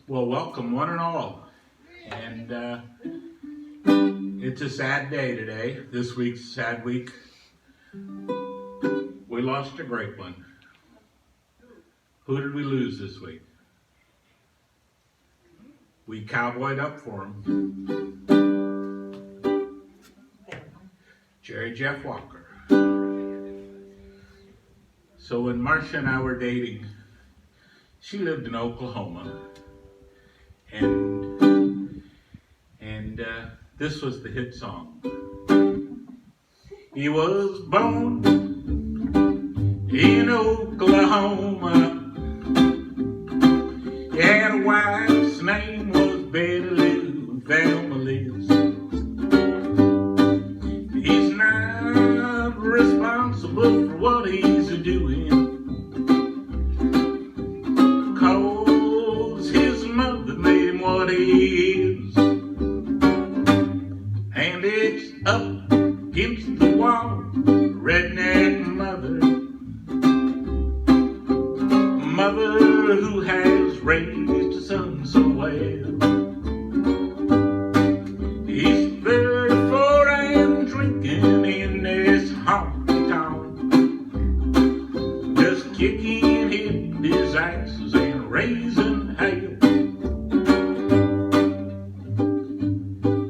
Well, welcome one and all. And it's a sad day today. This week's a sad week. We lost a great one. Who did we lose this week? We cowboyed up for him. Jerry Jeff Walker. So when Marcia and I were dating, she lived in Oklahoma. And this was the hit song. He was born in Oklahoma. He had a wife's name was Betty Lou Families. He's not responsible for what he's doing, 'cause his mother made him what he is. And it's up against the wall, redneck mother who has raised a son so well. He's 34 and drinking in this honky tonk, just kicking his asses and raising hell.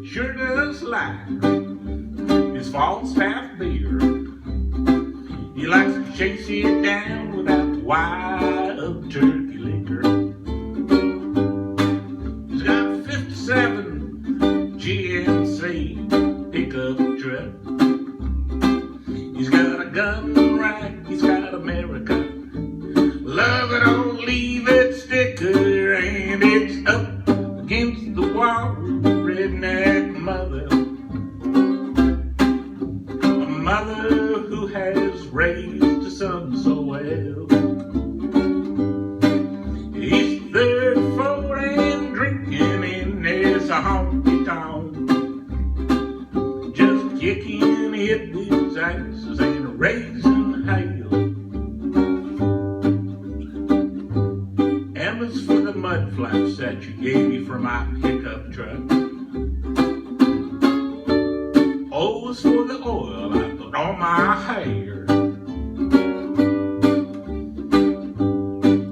Sure does like his Falstaff beer. He likes to chase it down with that wild turkey liquor. He's got a 57 GMC pickup truck. He's got a gun rack, he's got America, love it or leave it sticker. And it's up against the wall, redneck mother, a mother who has raised a son so well. He's 34 and drinking in this honky tonk, just kicking his asses and raising hell. And as for the mud flaps that you gave me for my pickup truck, oh, as for the oil I put on my hair.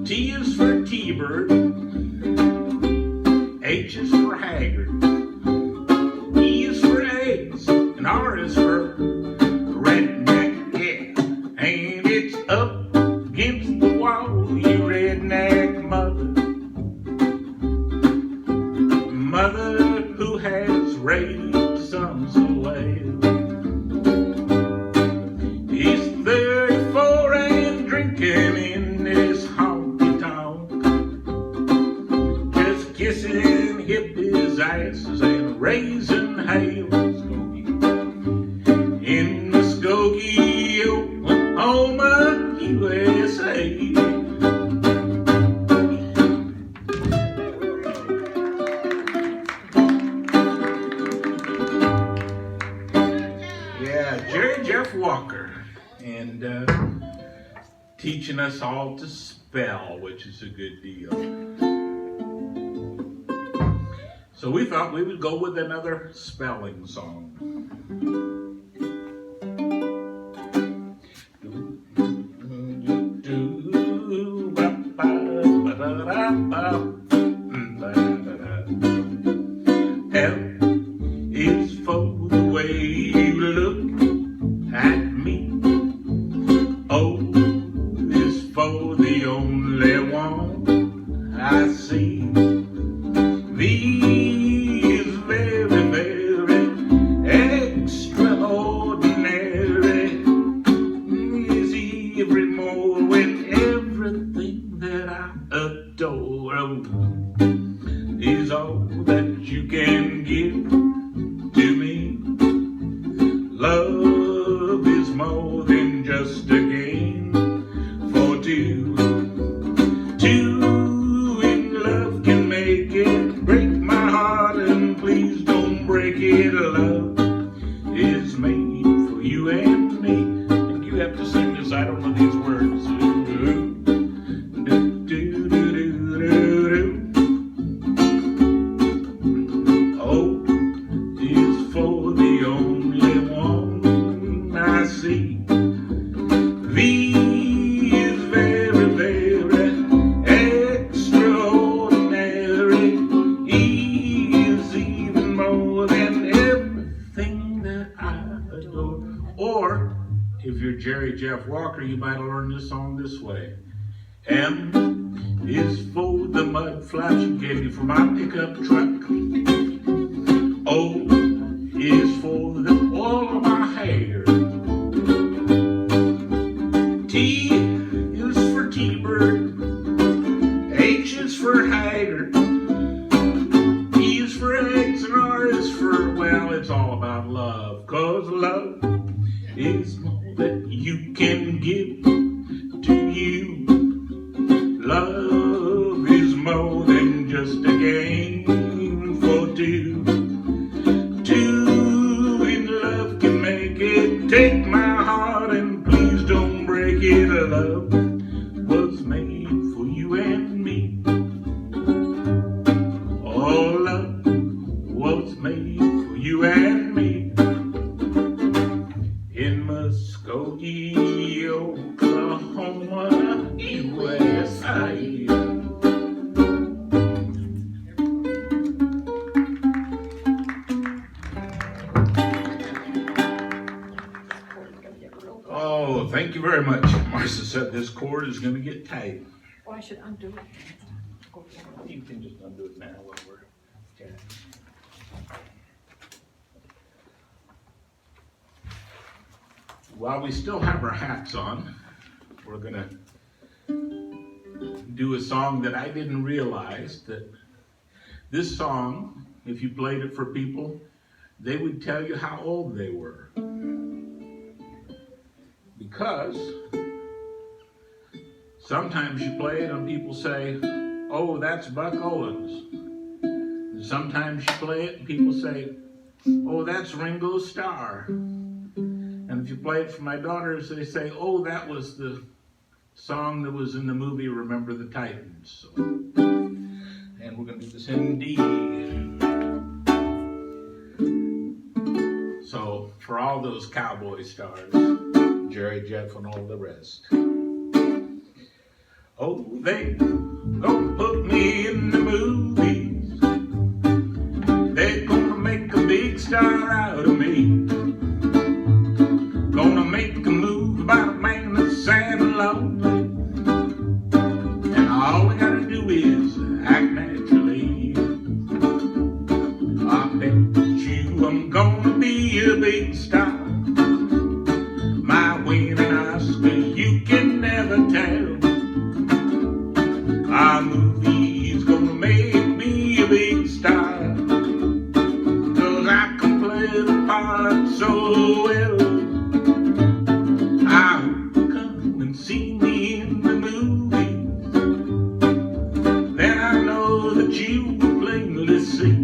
T is for T-Bird, H is for Haggard, E is for eggs, and R is for redneck cat. And it's up against the wall, you redneck mother who has raised some so well. He's 34 and drinking in this honky tonk, just kissing hippies' asses and raising hell. In Muskogee, Oklahoma, USA. Yeah, Jerry Jeff Walker, and teaching us all to spell, which is a good deal. So we thought we would go with another spelling song. L is for the way you look at me. O is for the only one I see. V is very, very extraordinary. Is every more with everything that I adore. Is all that you can give to me. Love is more than just a game for two. Two in love can make it. Break my heart and please don't break it. Love is made for you and me. And you have to sing this, I don't know these words. Do, do, do, do, do, do. Walker, you might have learned this song this way. M is for the mud flaps you gave me for my pickup truck. O is for the oil of my hair. T is for T-Bird. H is for Haggard. E is for eggs, and R is for, well, it's all about love. 'Cause love is more that you can give to you. Love is more than just a game for two. Two in love can make it. Take my heart and please don't break it. Love was made for you and me. Oh, love was made for you and me. In Muskogee, Oklahoma, USA. Oh, thank you very much. Marcia said this cord is going to get tight. Well, I should undo it. You can just undo it now while we're chatting. While we still have our hats on, we're going to do a song that I didn't realize that this song, if you played it for people, they would tell you how old they were. Because sometimes you play it and people say, oh, that's Buck Owens. And sometimes you play it and people say, oh, that's Ringo Starr. And if you play it for my daughters, they say, oh, that was the song that was in the movie Remember the Titans. So, and we're going to do this in D. So for all those cowboy stars, Jerry, Jeff, and all the rest. Oh, they gonna put me in the movies. They're gonna make a big star out of me. Gonna make a movie about a man that's sad and lonely. And all we gotta do is act naturally. I bet you I'm gonna be a big star. My winning Oscar, you can never tell. Our movie's gonna make me a big star. 'Cause I can play the part so well. I hope you come and see me in the movies. Then I know that you will plainly see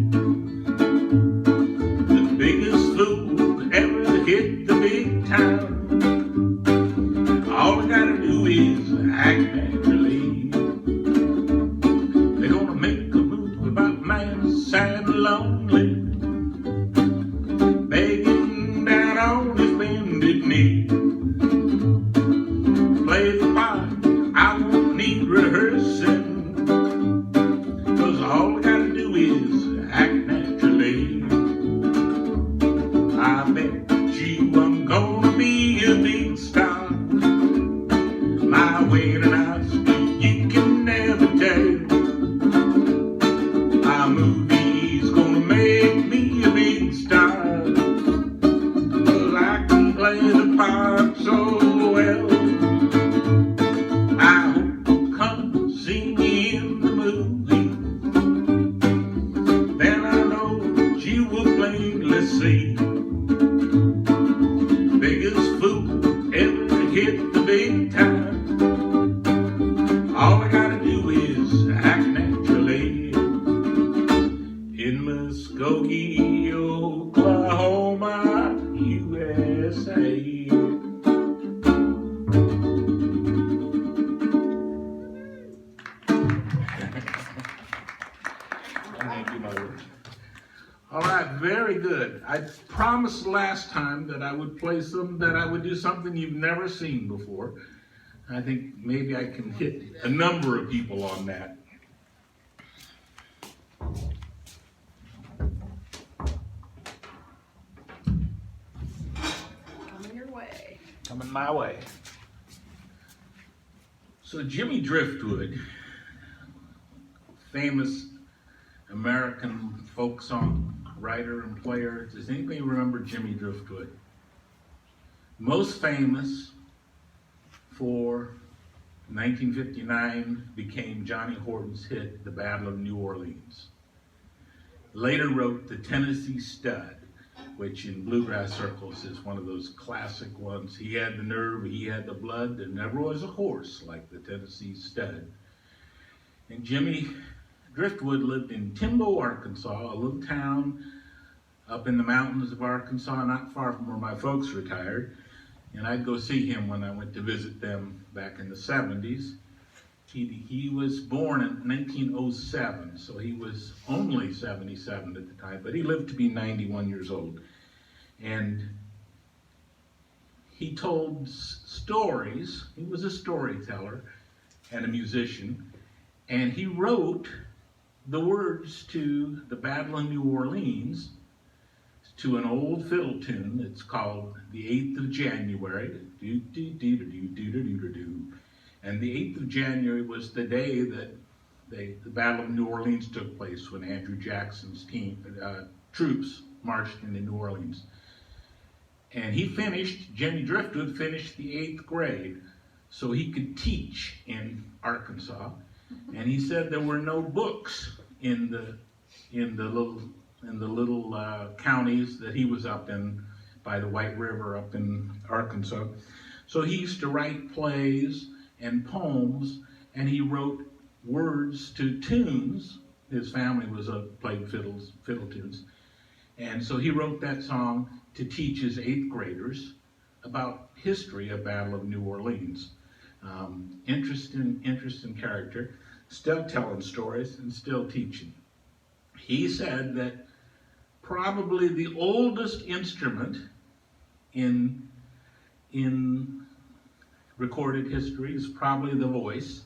the biggest fool ever hit the big town. All we gotta do is act naturally. They're gonna make a movie about a man who's sad and lonely, begging down on his bended knee. Play the part, I won't need rehearsing, 'cause all we gotta do is act naturally. I bet you I'm gonna be a big star. My winning Oscar, you can never tell. Our movie's gonna make me a big star. 'Cause I can play the part so well. I hope you'll come and see me in the movie. Then I know that you will plainly see biggest fool ever hit the big time. All I gotta do is act naturally. In Muskogee, Oklahoma, USA. Thank you, Mother. All right, very good. I promised last time that I would play that I would do something you've never seen before. I think maybe I can hit a number of people on that. Coming your way. Coming my way. So Jimmy Driftwood, famous American folk song writer and player. Does anybody remember Jimmy Driftwood? Most famous for 1959 became Johnny Horton's hit, The Battle of New Orleans. Later wrote The Tennessee Stud, which in bluegrass circles is one of those classic ones. He had the nerve, he had the blood, there never was a horse like the Tennessee Stud. And Jimmy Driftwood lived in Timbo, Arkansas, a little town up in the mountains of Arkansas, not far from where my folks retired. And I'd go see him when I went to visit them back in the 70s. He was born in 1907, so he was only 77 at the time, but he lived to be 91 years old. And he told stories. He was a storyteller and a musician, and he wrote the words to the Battle of New Orleans to an old fiddle tune. It's called The 8th of January. And the 8th of January was the day that the Battle of New Orleans took place, when Andrew Jackson's troops marched into New Orleans. And Jimmy Driftwood finished the 8th grade so he could teach in Arkansas. And he said there were no books in the little counties that he was up in by the White River up in Arkansas. So he used to write plays and poems, and he wrote words to tunes. His family played fiddle tunes. And so he wrote that song to teach his 8th graders about history of Battle of New Orleans. Interesting character, still telling stories and still teaching. He said that probably the oldest instrument in recorded history is probably the voice,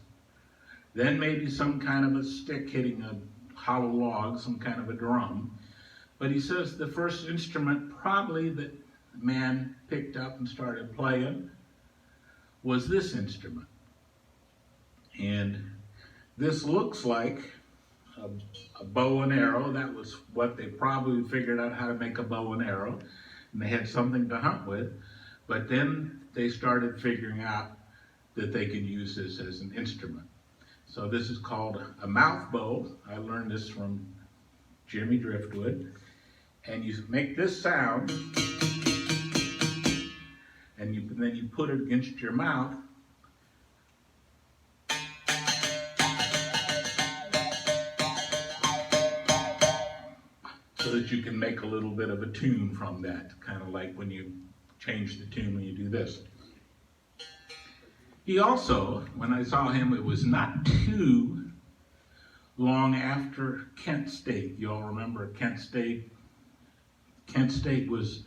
then maybe some kind of a stick hitting a hollow log, some kind of a drum. But he says the first instrument probably that man picked up and started playing was this instrument. And this looks like a bow and arrow. That was what they probably figured out, how to make a bow and arrow. And they had something to hunt with. But then they started figuring out that they could use this as an instrument. So this is called a mouth bow. I learned this from Jimmy Driftwood. And you make this sound, and then you put it against your mouth. So that you can make a little bit of a tune from that, kind of like when you change the tune when you do this. He also, when I saw him, it was not too long after Kent State. You all remember Kent State? Kent State was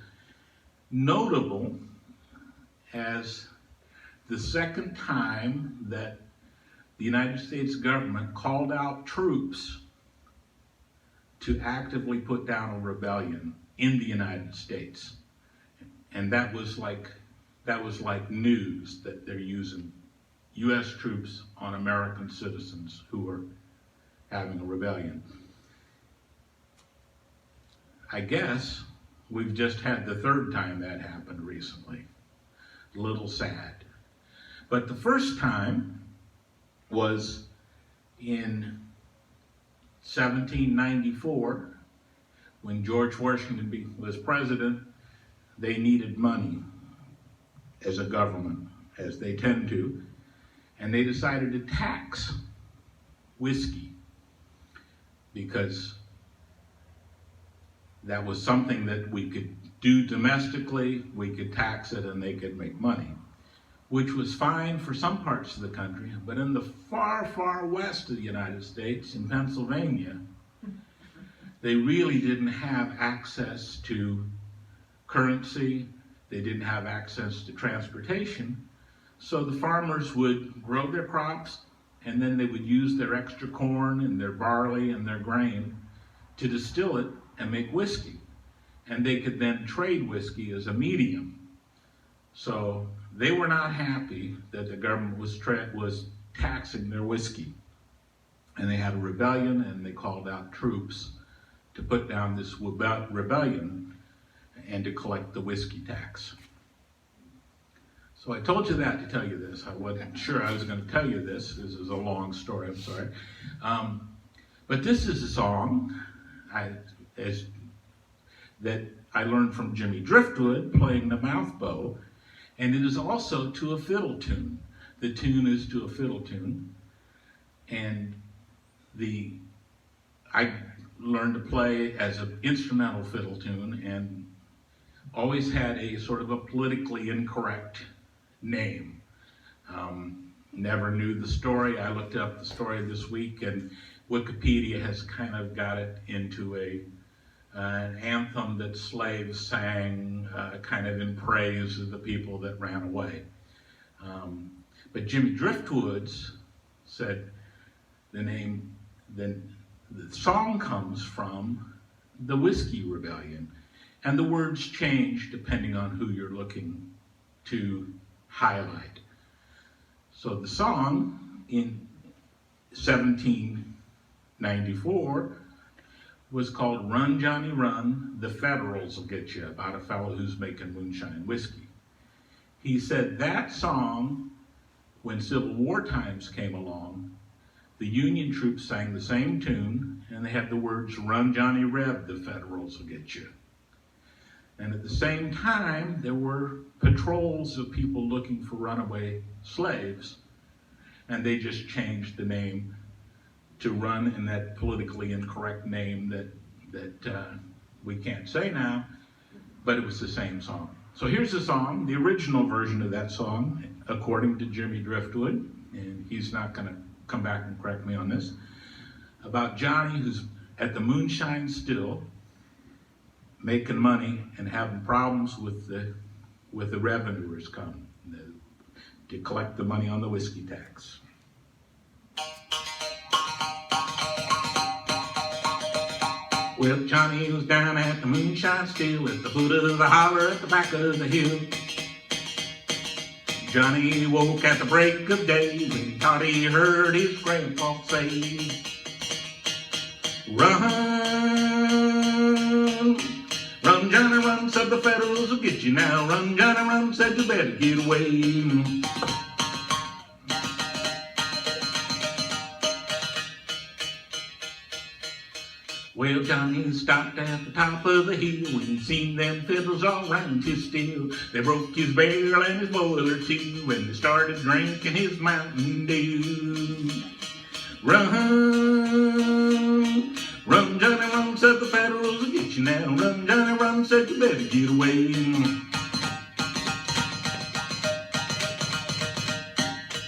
notable as the second time that the United States government called out troops to actively put down a rebellion in the United States. And that was like news, that they're using U.S. troops on American citizens who were having a rebellion. I guess we've just had the third time that happened recently. A little sad. But the first time was in 1794, when George Washington was president. They needed money as a government, as they tend to, and they decided to tax whiskey because that was something that we could do domestically. We could tax it and they could make money, which was fine for some parts of the country. But in the far, far west of the United States, in Pennsylvania, they really didn't have access to currency. They didn't have access to transportation. So the farmers would grow their crops, and then they would use their extra corn and their barley and their grain to distill it and make whiskey. And they could then trade whiskey as a medium. So they were not happy that the government was taxing their whiskey. And they had a rebellion, and they called out troops to put down this rebellion and to collect the whiskey tax. So I told you that to tell you this. I wasn't sure I was going to tell you this. This is a long story, I'm sorry. But this is a song that I learned from Jimmy Driftwood playing the mouth bow, and it is also to a fiddle tune. The tune is to a fiddle tune, and I learned to play as an instrumental fiddle tune and always had a sort of a politically incorrect name. Never knew the story. I looked up the story this week, and Wikipedia has kind of got it into an anthem that slaves sang kind of in praise of the people that ran away. But Jimmy Driftwood's said the song comes from the Whiskey Rebellion, and the words change depending on who you're looking to highlight. So the song in 1794 was called Run Johnny Run, the Federals Will Get You, about a fellow who's making moonshine whiskey. He said that song, when Civil War times came along, the Union troops sang the same tune, and they had the words, Run Johnny Reb, the Federals Will Get You. And at the same time, there were patrols of people looking for runaway slaves, and they just changed the name to Run in that politically incorrect name that we can't say now, but it was the same song. So here's the song, the original version of that song, according to Jimmy Driftwood, and he's not going to come back and correct me on this, about Johnny who's at the moonshine still, making money and having problems with the revenuers come to collect the money on the whiskey tax. Well, Johnny was down at the moonshine still, at the foot of the holler at the back of the hill. Johnny woke at the break of day when he thought he heard his grandpa say, Run, run, Johnny, run, said the Federals will get you now. Run, Johnny, run, said you better get away. Well, Johnny stopped at the top of the hill when he seen them fiddles all round his still. They broke his barrel and his boiler too, and they started drinking his Mountain Dew. Run, run, Johnny, run, said the Federals will get you now. Run, Johnny, run, said you better get away.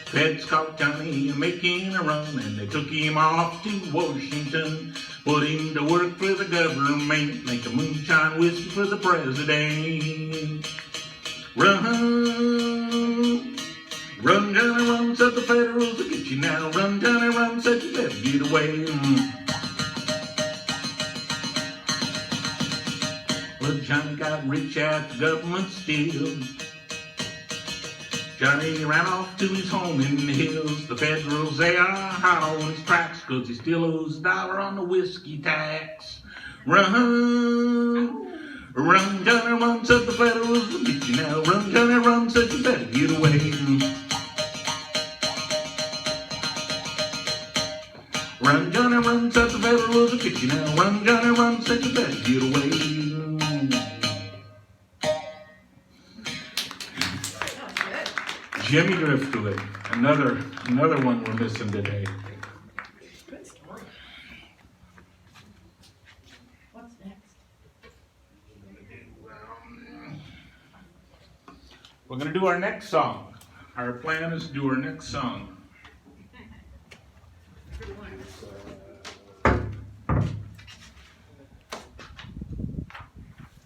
Feds caught Johnny making a run, and they took him off to Washington. Put him to work for the government, make a moonshine whiskey for the president. Run, run, Johnny, run, said the Federals will get you now. Run, Johnny, run, said you better get away. Well, Johnny got rich at the government still. Johnny ran off to his home in the hills. The Federals, they are hot on his tracks, 'cause he still owes $1 on the whiskey tax. Run, run, Johnny, run, said the Federals will get you now. Run, Johnny, run, said you better get away. Run, Johnny, run, said the Federals will get you now. Run, Johnny, run, said you better get away. Jimmy Driftwood, another one we're missing today. Good story. What's next? We're going to do our next song. Our plan is to do our next song.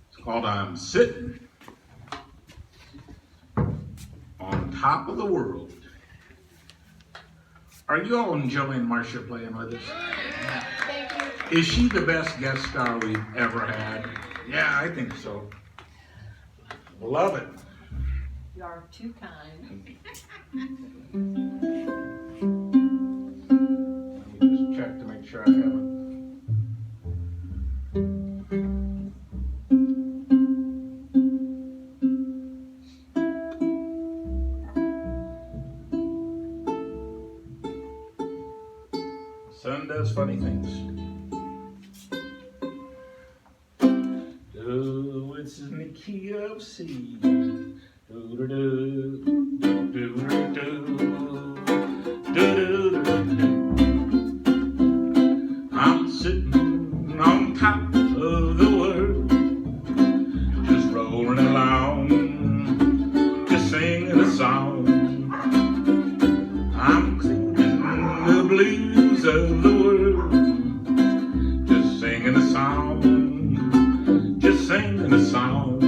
It's called I'm Sitting on Top of the World. Are you all enjoying Marcia playing with us? Thank you. Is she the best guest star we've ever had? Yeah, I think so. Love it. You are too kind. sure I have it. Sun does funny things. Oh, it's in the key of C. I'm sitting on top of the world, just rolling along, just singing a song. I'm singing the blues of the world, just singing a song, just singing a song.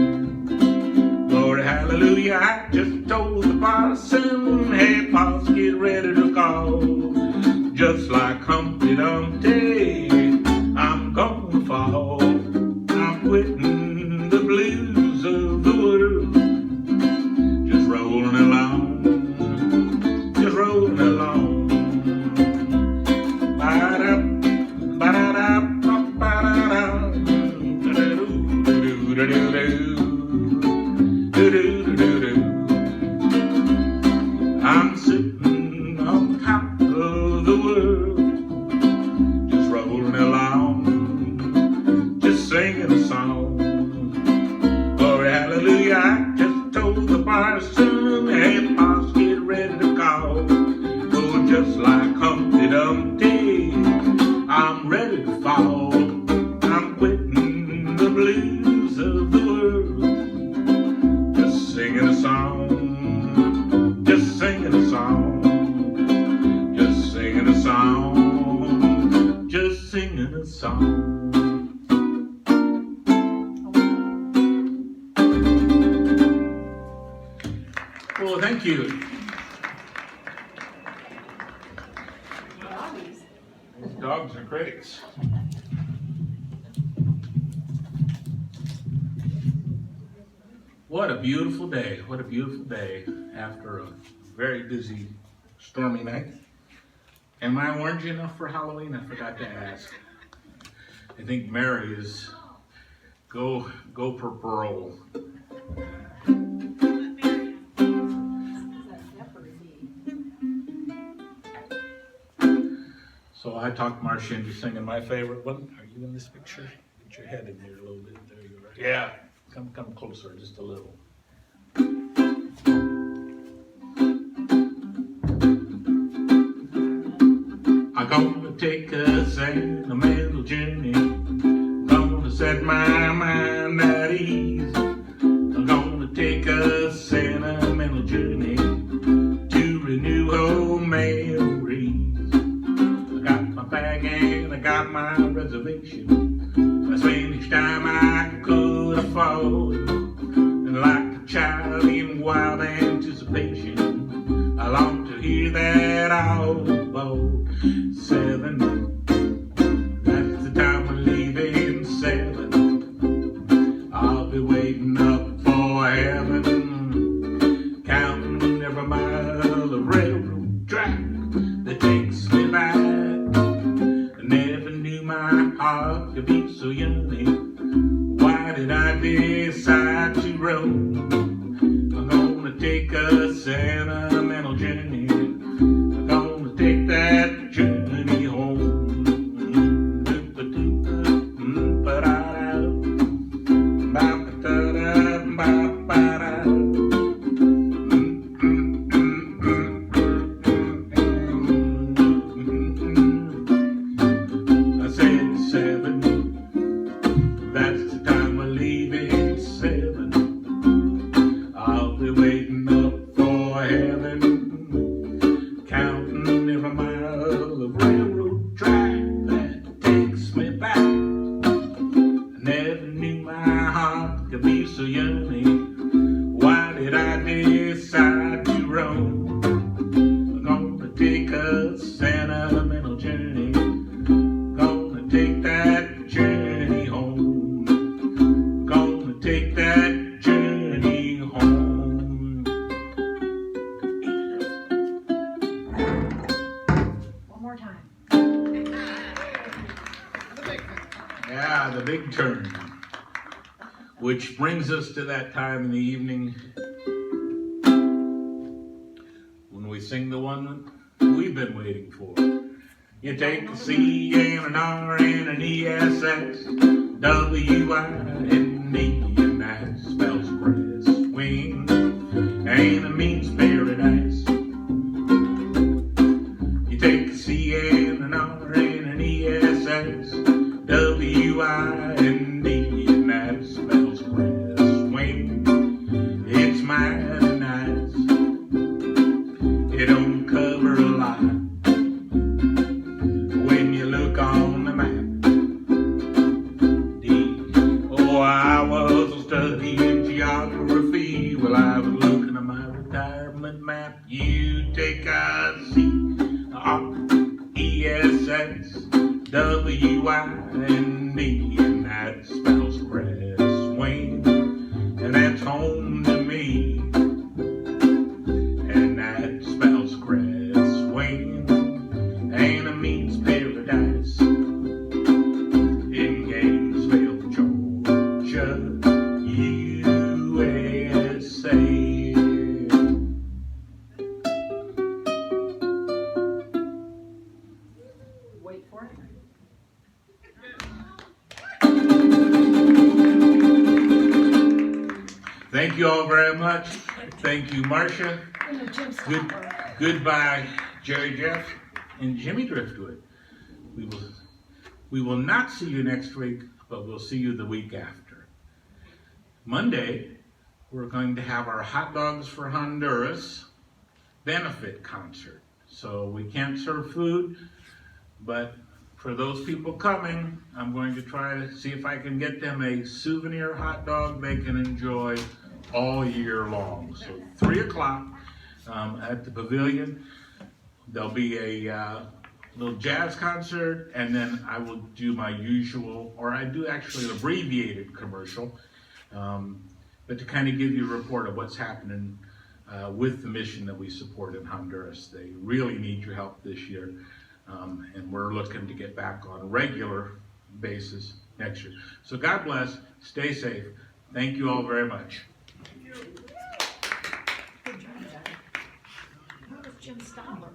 Glory, hallelujah, I just told the parson, hey, pops, get ready to call. Just like Humpty Dumpty, I'm gonna fall. I'm quitting the blues of the world, just rolling along, just rolling along. Ba-da, ba-da-da, ba-da-da, do-do-do-do-do-do. I'm sitting on top of the world, just rolling along, just singing a song. Glory, hallelujah, I just told the parson, hey, pops, get ready to call. Oh, just like Humpty Dumpty, I'm ready to fall. I'm quitting the blues of the world, just singing a song, just singing a song, just singing a song, just singing a song. Well, thank you. Doggies. These dogs are critics. What a beautiful day. What a beautiful day after a very busy, stormy night. Am I orange enough for Halloween? I forgot to ask. I think Mary is go purple. So I talked Marcia into singing my favorite one. Are you in this picture? Get your head in here a little bit. There you are. Yeah. Come closer, just a little. I'm gonna take a sentimental journey. Gonna set my mind at ease. I'm gonna take a sentimental journey to renew old memories. I got my bag and I got my reservation. I spend each time I could afford, and like a child in wild anticipation, I long to hear that audible 7. That's the time we're leaving 7. I'll be waiting up for heaven, counting every mile of railroad track that takes me back. I never knew my heart could be so yearning. Why did I decide to roam? I'm gonna take a sentimental journey. I'm gonna take that journey home. I said 7. That's the time we're leaving 7. I'll be waiting up for heaven, counting every mile of railroad track that takes me back. I never knew my heart could be so yearning. Why did I decide to roam? I'm gonna take a sentimental journey. Gonna take that journey home. Gonna take that journey home. One more time. Yeah, the big turn. Which brings us to that time in the evening when we sing the one we've been waiting for. You take a C and an R and an ESS, W-I-N-D, and that spells press wing, and it means paradise. You take a C and an R and an ESS, W-I-N-D, and that spells press wing. It's mighty nice. It don't cover a lot when you look on the map. Oh, I was studying geography while I was looking at my retirement map. You take a C, R-E-S-S, W-I-N-D, and that spells press wing, and that's home to me, and that spells crest wing, and it means paradise in Gainesville, Georgia, USA. Wait for it. Thank you all very much. Thank you, Marcia. Jim Good, Stopper. goodbye, Jerry Jeff and Jimmy Driftwood. We will not see you next week, but we'll see you the week after. Monday, we're going to have our Hot Dogs for Honduras benefit concert. So we can't serve food, but for those people coming, I'm going to try to see if I can get them a souvenir hot dog they can enjoy all year long. So 3 o'clock at the pavilion, there'll be a little jazz concert, and then I will do my usual, or I do actually an abbreviated commercial, but to kind of give you a report of what's happening with the mission that we support in Honduras. They really need your help this year, and we're looking to get back on a regular basis next year. So God bless, stay safe. Thank you all very much. Good job, Jack. How was Jim Stopper?